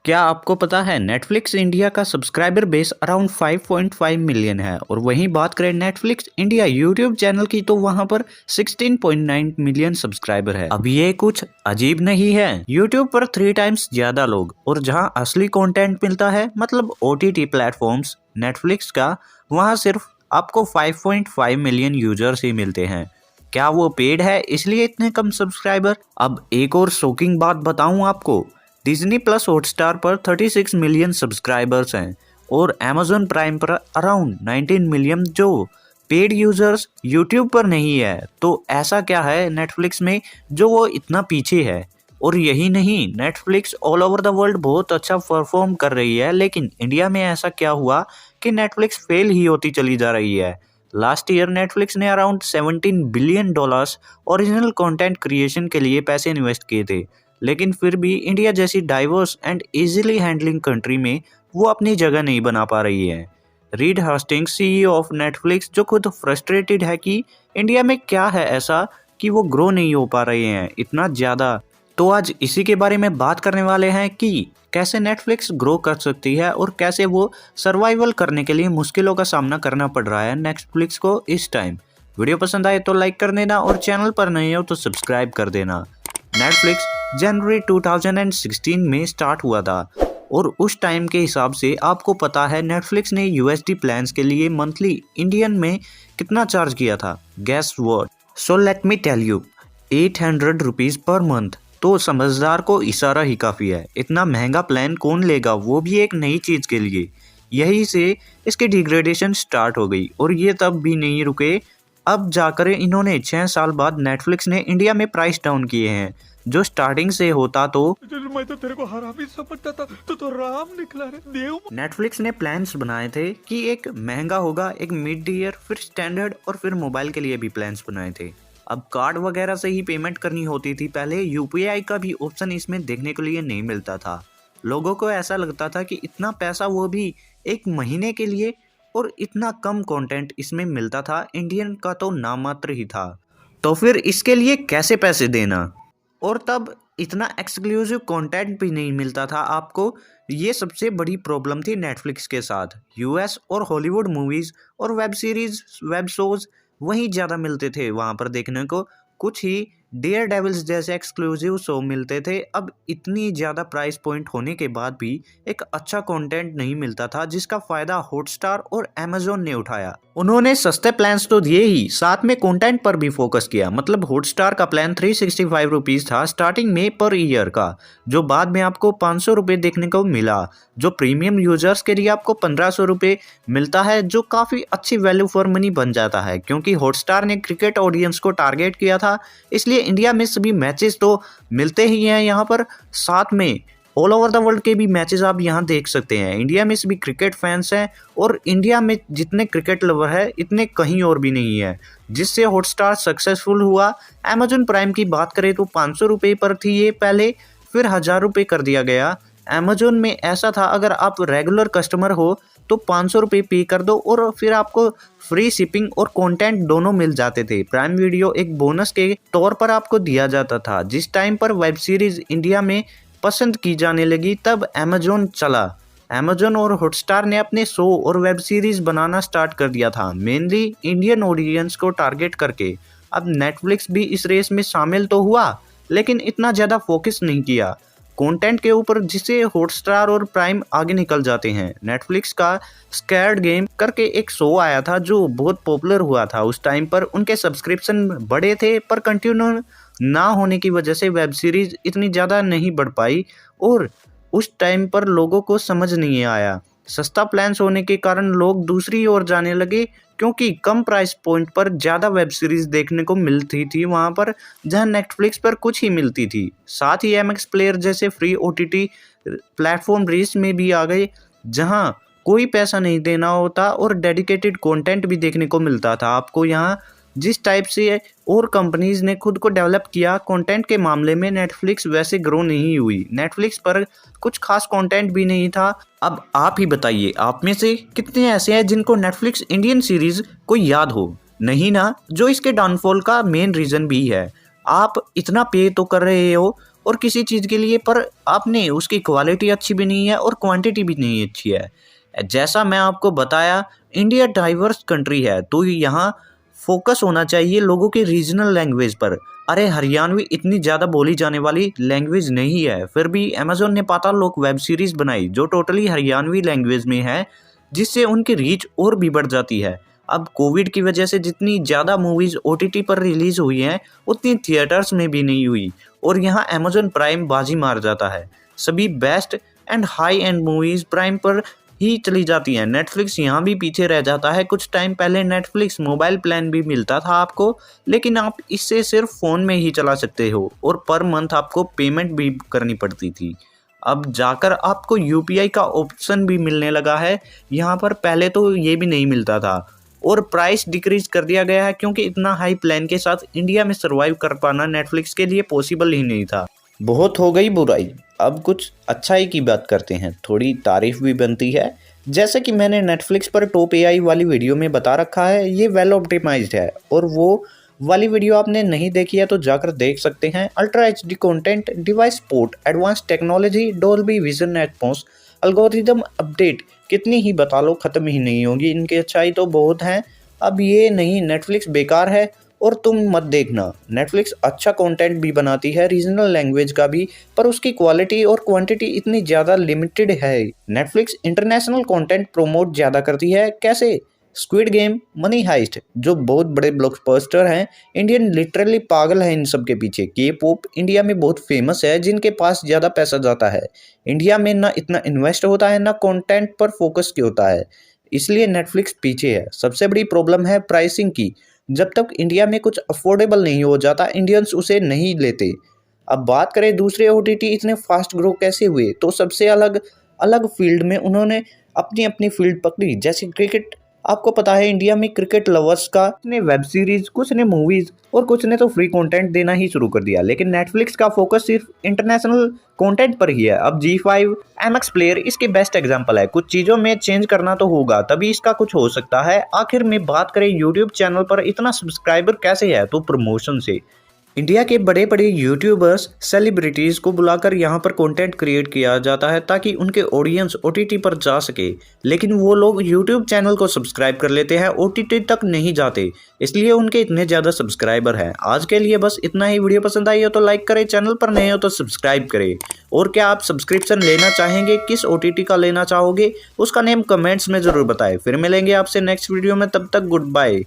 क्या आपको पता है नेटफ्लिक्स इंडिया का सब्सक्राइबर बेस अराउंड 5.5 मिलियन है और वहीं बात करें नेटफ्लिक्स इंडिया यूट्यूब चैनल की तो वहां पर 16.9 मिलियन सब्सक्राइबर है। अब ये कुछ अजीब नहीं है, यूट्यूब पर 3 टाइम्स ज्यादा लोग और जहां असली कंटेंट मिलता है मतलब OTT प्लेटफॉर्म्स नेटफ्लिक्स का, वहां सिर्फ आपको 5.5 मिलियन यूजर्स ही मिलते हैं। क्या वो पेड है इसलिए इतने कम सब्सक्राइबर? अब एक और शॉकिंग बात बताऊं आपको, डिज्नी प्लस हॉटस्टार पर 36 मिलियन सब्सक्राइबर्स हैं और अमेजोन प्राइम पर अराउंड 19 मिलियन जो पेड यूजर्स यूट्यूब पर नहीं है। तो ऐसा क्या है नेटफ्लिक्स में जो वो इतना पीछे है? और यही नहीं, Netflix all over the world बहुत अच्छा परफॉर्म कर रही है, लेकिन इंडिया में ऐसा क्या हुआ कि नेटफ्लिक्स फेल ही होती चली जा रही है। लास्ट ईयर नेटफ्लिक्स ने around $17 billion original content creation के लिए पैसे इन्वेस्ट किए थे, लेकिन फिर भी इंडिया जैसी diverse and easily handling country में वो अपनी जगह नहीं बना पा रही है। Read Hastings CEO of Netflix जो खुद फ्रस्ट्रेटेड है कि इंडिया में क्या है ऐसा कि वो ग्रो नहीं हो पा रहे हैं इतना ज़्यादा। तो आज इसी के बारे में बात करने वाले हैं कि कैसे नेटफ्लिक्स ग्रो कर सकती है और कैसे वो सर्वाइवल करने के लिए मुश्किलों का सामना करना पड़ रहा है नेटफ्लिक्स को इस टाइम। वीडियो पसंद आए तो लाइक कर देना और चैनल पर नए हो तो सब्सक्राइब कर देना। नेटफ्लिक्स जनवरी 2016 में स्टार्ट हुआ था और उस टाइम के हिसाब से आपको पता है नेटफ्लिक्स ने USD प्लान्स के लिए मंथली इंडियन में कितना चार्ज किया था? Guess what? So let me tell you, 800 rupees per month. तो समझदार को इशारा ही काफ़ी है, इतना महंगा प्लान कौन लेगा, वो भी एक नई चीज़ के लिए। यही से इसकी डिग्रेडेशन स्टार्ट हो गई और ये तब भी नहीं रुके। अब जाकर इन्होंने 6 साल बाद नेटफ्लिक्स ने इंडिया में प्राइस डाउन किए हैं, जो स्टार्टिंग से होता तो मैं तो तेरे को हरामी समझता था, तो राम निकला रे देव। नेटफ्लिक्स ने प्लान्स बनाए थे कि एक महंगा होगा, एक मिड ईयर, फिर स्टैंडर्ड और फिर मोबाइल के लिए भी प्लान्स बनाए थे। अब कार्ड वगैरह से ही पेमेंट करनी होती थी पहले, UPI का भी ऑप्शन इसमें देखने के लिए नहीं मिलता था। लोगों को ऐसा लगता था कि इतना पैसा, वो भी एक महीने के लिए, और इतना कम कंटेंट इसमें मिलता था, इंडियन का तो नामात्र ही था। तो फिर इसके लिए कैसे पैसे देना? और तब इतना एक्सक्लूसिव कंटेंट भी नहीं मिलता था आपको। ये सबसे बड़ी प्रॉब्लम थी नेटफ्लिक्स के साथ। US और हॉलीवुड मूवीज़ और वेब सीरीज़, वेब शोज़ वहीं ज़्यादा मिलते थे वहाँ पर देखने को। कुछ ही डेयर डेविल्स जैसे एक्सक्लूसिव शो मिलते थे। अब इतनी ज़्यादा प्राइस पॉइंट होने के बाद भी एक अच्छा कंटेंट नहीं मिलता था, जिसका फ़ायदा हॉटस्टार और अमेजोन ने उठाया। उन्होंने सस्ते प्लान्स तो दिए ही, साथ में कंटेंट पर भी फोकस किया। मतलब हॉटस्टार का प्लान 365 रुपीज़ था स्टार्टिंग में पर ईयर का, जो बाद में आपको 500 रुपये देखने को मिला। जो प्रीमियम यूजर्स के लिए आपको 1500 रुपये मिलता है, जो काफ़ी अच्छी वैल्यू फॉर मनी बन जाता है, क्योंकि हॉटस्टार ने क्रिकेट ऑडियंस को टारगेट किया था। इसलिए इंडिया में सभी मैचेस तो मिलते ही हैं यहाँ पर, साथ में ऑल ओवर द वर्ल्ड के भी मैचेस आप यहाँ देख सकते हैं। इंडिया में सभी क्रिकेट फैंस हैं और इंडिया में जितने क्रिकेट लवर है इतने कहीं और भी नहीं है, जिससे हॉटस्टार सक्सेसफुल हुआ। अमेजन प्राइम की बात करें तो 500 रुपये पर थी ये पहले, फिर 1000 रुपये कर दिया गया। अमेजोन में ऐसा था, अगर आप रेगुलर कस्टमर हो तो 500 रुपये पे कर दो और फिर आपको फ्री शिपिंग और कंटेंट दोनों मिल जाते थे। प्राइम वीडियो एक बोनस के तौर पर आपको दिया जाता था। जिस टाइम पर वेब सीरीज इंडिया में पसंद की जाने लगी तब अमेजोन चला। अमेजोन और हॉटस्टार ने अपने शो और वेब सीरीज बनाना स्टार्ट कर दिया था, मेनली इंडियन ऑडियंस को टारगेट करके। अब नेटफ्लिक्स भी इस रेस में शामिल तो हुआ, लेकिन इतना ज़्यादा फोकस नहीं किया कंटेंट के ऊपर, जिससे हॉटस्टार और प्राइम आगे निकल जाते हैं। नेटफ्लिक्स का स्क्वाड गेम करके एक शो आया था जो बहुत पॉपुलर हुआ था उस टाइम पर। उनके सब्सक्रिप्शन बड़े थे पर कंटिन्यू ना होने की वजह से वेब सीरीज इतनी ज़्यादा नहीं बढ़ पाई और उस टाइम पर लोगों को समझ नहीं आया। सस्ता प्लान्स होने के कारण लोग दूसरी ओर जाने लगे, क्योंकि कम प्राइस पॉइंट पर ज़्यादा वेब सीरीज देखने को मिलती थी वहाँ पर, जहाँ नेटफ्लिक्स पर कुछ ही मिलती थी। साथ ही MX प्लेयर जैसे फ्री OTT प्लेटफॉर्म रेस में भी आ गए, जहाँ कोई पैसा नहीं देना होता और डेडिकेटेड कंटेंट भी देखने को मिलता था आपको यहाँ। जिस टाइप से और कंपनीज ने खुद को डेवलप किया कंटेंट के मामले में, नेटफ्लिक्स वैसे ग्रो नहीं हुई। नेटफ्लिक्स पर कुछ खास कंटेंट भी नहीं था। अब आप ही बताइए, आप में से कितने ऐसे हैं जिनको नेटफ्लिक्स इंडियन सीरीज को याद हो? नहीं ना, जो इसके डाउनफॉल का मेन रीज़न भी है। आप इतना पे तो कर रहे हो और किसी चीज़ के लिए, पर आपने उसकी क्वालिटी अच्छी भी नहीं है और क्वांटिटी भी नहीं अच्छी है। जैसा मैं आपको बताया, इंडिया डाइवर्स कंट्री है, तो यहाँ फोकस होना चाहिए लोगों के रीजनल लैंग्वेज पर। अरे हरियाणवी इतनी ज़्यादा बोली जाने वाली लैंग्वेज नहीं है, फिर भी अमेज़न ने पाताल लोक वेब सीरीज़ बनाई जो टोटली हरियाणवी लैंग्वेज में है, जिससे उनकी रीच और भी बढ़ जाती है। अब कोविड की वजह से जितनी ज़्यादा मूवीज़ OTT पर रिलीज़ हुई हैं, उतनी थिएटर्स में भी नहीं हुई, और यहाँ अमेज़न प्राइम बाजी मार जाता है। सभी best and high and movies prime पर ही चली जाती हैं। नेटफ्लिक्स यहाँ भी पीछे रह जाता है। कुछ टाइम पहले नेटफ्लिक्स मोबाइल प्लान भी मिलता था आपको, लेकिन आप इससे सिर्फ फ़ोन में ही चला सकते हो और पर मंथ आपको पेमेंट भी करनी पड़ती थी। अब जाकर आपको UPI का ऑप्शन भी मिलने लगा है यहाँ पर, पहले तो ये भी नहीं मिलता था। और प्राइस डिक्रीज कर दिया गया है क्योंकि इतना हाई प्लान के साथ इंडिया में सर्वाइव कर पाना नेटफ्लिक्स के लिए पॉसिबल ही नहीं था। बहुत हो गई बुराई, अब कुछ अच्छाई की बात करते हैं। थोड़ी तारीफ भी बनती है। जैसे कि मैंने नेटफ्लिक्स पर टॉप AI वाली वीडियो में बता रखा है, ये वेल ऑप्टिमाइज्ड है, और वो वाली वीडियो आपने नहीं देखी है तो जाकर देख सकते हैं। Ultra HD content, device port, advance technology, Dolby vision Atmos, algorithm update, कितनी ही बता लो ख़त्म ही नहीं होगी। इनकी अच्छाई तो बहुत हैं। अब ये नहीं नेटफ्लिक्स बेकार है और तुम मत देखना। नेटफ्लिक्स अच्छा कंटेंट भी बनाती है, रीजनल लैंग्वेज का भी, पर उसकी क्वालिटी और क्वांटिटी इतनी ज़्यादा लिमिटेड है। नेटफ्लिक्स इंटरनेशनल कंटेंट प्रमोट ज़्यादा करती है। कैसे? स्क्विड गेम, मनी हाइस्ट, जो बहुत बड़े ब्लॉकबस्टर हैं। इंडियन लिटरली पागल है इन सब के पीछे। K-pop इंडिया में बहुत फेमस है, जिनके पास ज़्यादा पैसा जाता है। इंडिया में ना इतना इन्वेस्ट होता है, ना कंटेंट पर फोकस क्यों होता है, इसलिए नेटफ्लिक्स पीछे है। सबसे बड़ी प्रॉब्लम है प्राइसिंग की। जब तक इंडिया में कुछ अफोर्डेबल नहीं हो जाता, इंडियंस उसे नहीं लेते। अब बात करें दूसरे OTT इतने फास्ट ग्रो कैसे हुए, तो सबसे अलग अलग फील्ड में उन्होंने अपनी अपनी फील्ड पकड़ी। जैसे क्रिकेट, आपको पता है इंडिया में क्रिकेट लवर्स का, कुछ ने वेब सीरीज, कुछ ने मूवीज और कुछ ने तो फ्री कंटेंट देना ही शुरू कर दिया। लेकिन नेटफ्लिक्स का फोकस सिर्फ इंटरनेशनल कंटेंट पर ही है। अब G5, MX प्लेयर इसके बेस्ट एग्जांपल है। कुछ चीज़ों में चेंज करना तो होगा, तभी इसका कुछ हो सकता है। आखिर में बात करें यूट्यूब चैनल पर इतना सब्सक्राइबर कैसे है, तो प्रमोशन से। इंडिया के बड़े बड़े यूट्यूबर्स, सेलिब्रिटीज़ को बुलाकर यहाँ पर कंटेंट क्रिएट किया जाता है ताकि उनके ऑडियंस OTT पर जा सके। लेकिन वो लोग यूट्यूब चैनल को सब्सक्राइब कर लेते हैं, OTT तक नहीं जाते, इसलिए उनके इतने ज़्यादा सब्सक्राइबर हैं। आज के लिए बस इतना ही। वीडियो पसंद आई हो तो लाइक करें, चैनल पर नए हो तो सब्सक्राइब करें। और क्या आप सब्सक्रिप्शन लेना चाहेंगे? किस OTT का लेना चाहोगे, उसका नेम कमेंट्स में ज़रूर बताएं। फिर मिलेंगे आपसे नेक्स्ट वीडियो में, तब तक गुड बाय।